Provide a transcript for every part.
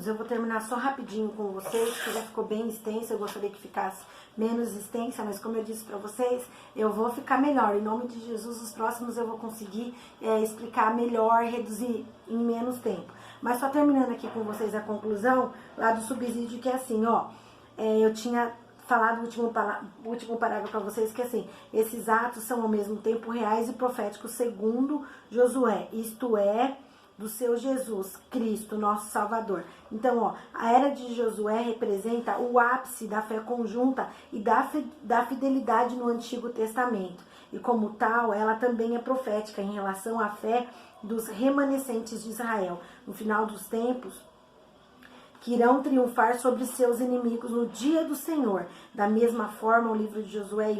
queridos, eu vou terminar só rapidinho com vocês, que já ficou bem extensa, eu gostaria que ficasse menos extensa, mas como eu disse para vocês, eu vou ficar melhor. Em nome de Jesus, os próximos eu vou conseguir explicar melhor, reduzir em menos tempo. Mas só terminando aqui com vocês a conclusão lá do subsídio, que é assim, ó, eu tinha falado o último parágrafo para vocês, que assim, esses atos são ao mesmo tempo reais e proféticos segundo Josué, isto é, do seu Jesus, Cristo, nosso Salvador. Então, ó, a era de Josué representa o ápice da fé conjunta e da fidelidade no Antigo Testamento. E como tal, ela também é profética em relação à fé dos remanescentes de Israel. No final dos tempos, que irão triunfar sobre seus inimigos no dia do Senhor. Da mesma forma, o livro de Josué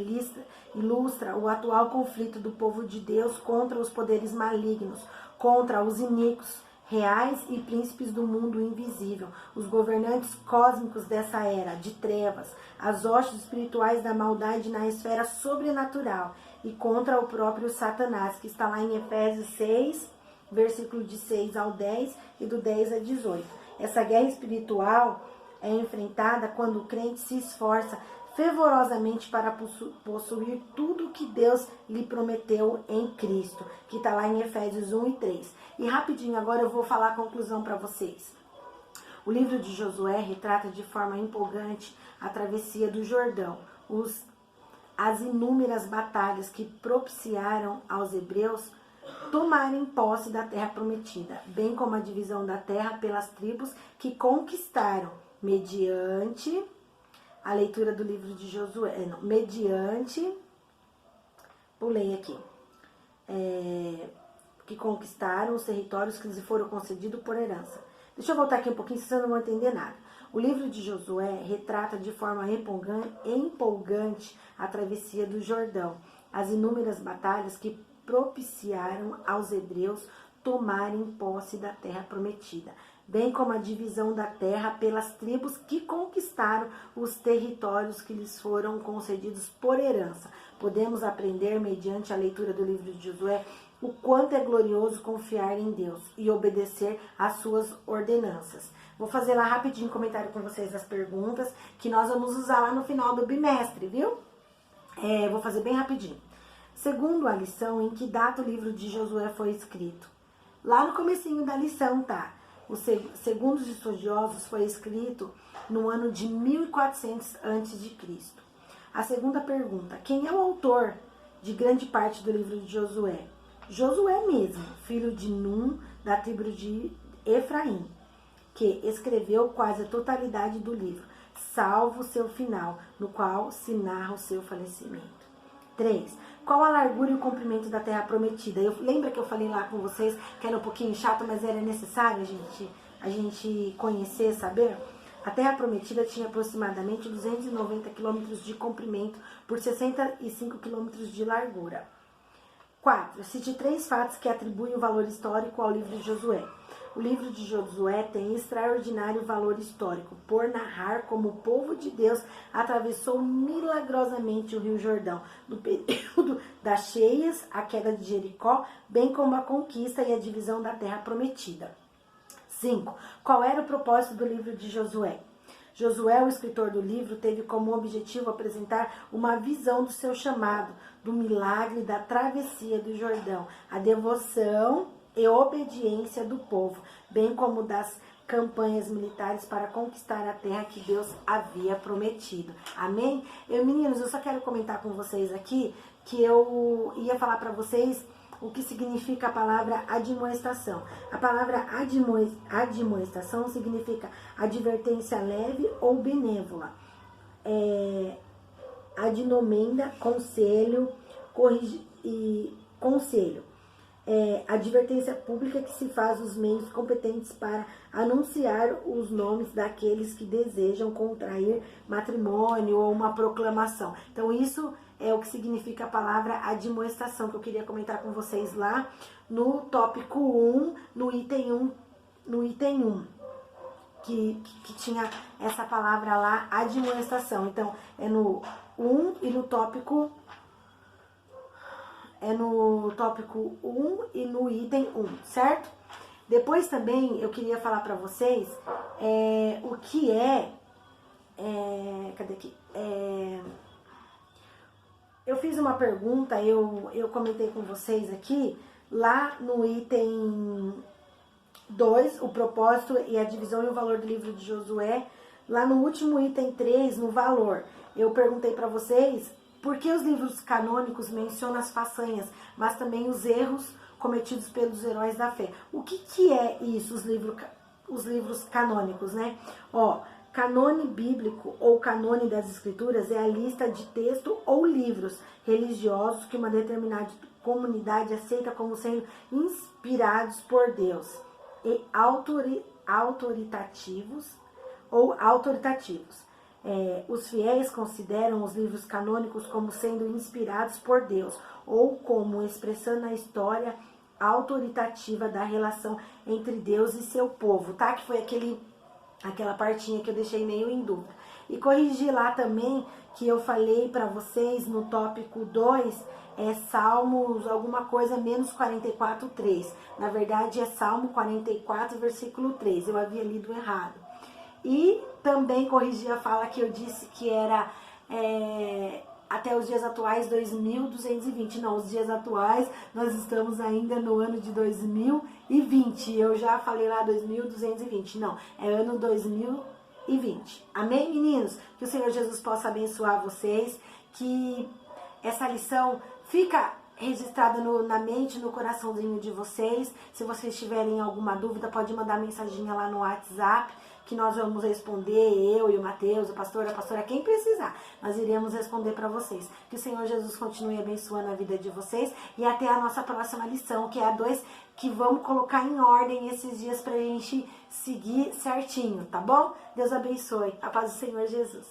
ilustra o atual conflito do povo de Deus contra os poderes malignos, contra os iníquos reais e príncipes do mundo invisível, os governantes cósmicos dessa era de trevas, as hostes espirituais da maldade na esfera sobrenatural e contra o próprio Satanás, que está lá em Efésios 6, versículo de 6 ao 10 e do 10 a 18. Essa guerra espiritual é enfrentada quando o crente se esforça fervorosamente para possuir tudo que Deus lhe prometeu em Cristo, que está lá em Efésios 1 e 3. E rapidinho, agora eu vou falar a conclusão para vocês. O livro de Josué retrata de forma empolgante a travessia do Jordão, as inúmeras batalhas que propiciaram aos hebreus tomarem posse da terra prometida, bem como a divisão da terra pelas tribos que conquistaram mediante a leitura do livro de Josué, pulei aqui, que conquistaram os territórios que lhes foram concedidos por herança. Deixa eu voltar aqui um pouquinho, senão eu não vou entender nada. O livro de Josué retrata de forma empolgante a travessia do Jordão, as inúmeras batalhas que propiciaram aos hebreus tomarem posse da terra prometida, bem como a divisão da terra pelas tribos que conquistaram os territórios que lhes foram concedidos por herança. Podemos aprender, mediante a leitura do livro de Josué, o quanto é glorioso confiar em Deus e obedecer às suas ordenanças. Vou fazer lá rapidinho um comentário com vocês as perguntas, que nós vamos usar lá no final do bimestre, viu? Vou fazer bem rapidinho. Segundo a lição, em que data o livro de Josué foi escrito? Lá no comecinho da lição, tá? Segundo os estudiosos, foi escrito no ano de 1400 a.C. A segunda pergunta, quem é o autor de grande parte do livro de Josué? Josué mesmo, filho de Num, da tribo de Efraim, que escreveu quase a totalidade do livro, salvo o seu final, no qual se narra o seu falecimento. 3. Qual a largura e o comprimento da terra prometida? Lembra que eu falei lá com vocês que era um pouquinho chato, mas era necessário a gente conhecer, saber? A terra prometida tinha aproximadamente 290 quilômetros de comprimento por 65 quilômetros de largura. 4. Cite 3 fatos que atribuem o valor histórico ao livro de Josué. O livro de Josué tem extraordinário valor histórico, por narrar como o povo de Deus atravessou milagrosamente o Rio Jordão, no período das cheias, a queda de Jericó, bem como a conquista e a divisão da terra prometida. 5. Qual era o propósito do livro de Josué? Josué, o escritor do livro, teve como objetivo apresentar uma visão do seu chamado, do milagre da travessia do Jordão, a devoção e obediência do povo, bem como das campanhas militares para conquistar a terra que Deus havia prometido. Amém? Meninos, eu só quero comentar com vocês aqui que eu ia falar para vocês o que significa a palavra admoestação. A palavra admoestação significa advertência leve ou benévola. Adnomenda, conselho, conselho. Advertência pública que se faz aos meios competentes para anunciar os nomes daqueles que desejam contrair matrimônio ou uma proclamação. Então, isso é o que significa a palavra admoestação, que eu queria comentar com vocês lá no tópico 1, no item 1, que tinha essa palavra lá, admoestação. Então, é no 1 e no tópico 1 e no item 1, certo? Depois também eu queria falar para vocês o que cadê aqui? Eu fiz uma pergunta, eu comentei com vocês aqui, lá no item 2, o propósito e a divisão e o valor do livro de Josué. Lá no último item 3, no valor, eu perguntei para vocês por que os livros canônicos mencionam as façanhas, mas também os erros cometidos pelos heróis da fé. O que é isso, os livros canônicos, né? Canone bíblico ou canone das escrituras é a lista de texto ou livros religiosos que uma determinada comunidade aceita como sendo inspirados por Deus e autoritativos. Os fiéis consideram os livros canônicos como sendo inspirados por Deus ou como expressando a história autoritativa da relação entre Deus e seu povo, tá? Que foi aquela partinha que eu deixei meio em dúvida. E corrigi lá também que eu falei para vocês no tópico 2, Salmos alguma coisa menos 44:3. Na verdade é Salmo 44, versículo 3. Eu havia lido errado. E também corrigi a fala que eu disse que era até os dias atuais 2220. Não, os dias atuais nós estamos ainda no ano de 2020. Eu já falei lá 2220. Não, é ano 2020. Amém, meninos? Que o Senhor Jesus possa abençoar vocês. Que essa lição fica registrada na mente, no coraçãozinho de vocês. Se vocês tiverem alguma dúvida, pode mandar mensaginha lá no WhatsApp, que nós vamos responder, eu e o Mateus, a pastora, quem precisar. Nós iremos responder para vocês. Que o Senhor Jesus continue abençoando a vida de vocês. E até a nossa próxima lição, que é a 2, que vamos colocar em ordem esses dias para a gente seguir certinho, tá bom? Deus abençoe. A paz do Senhor Jesus.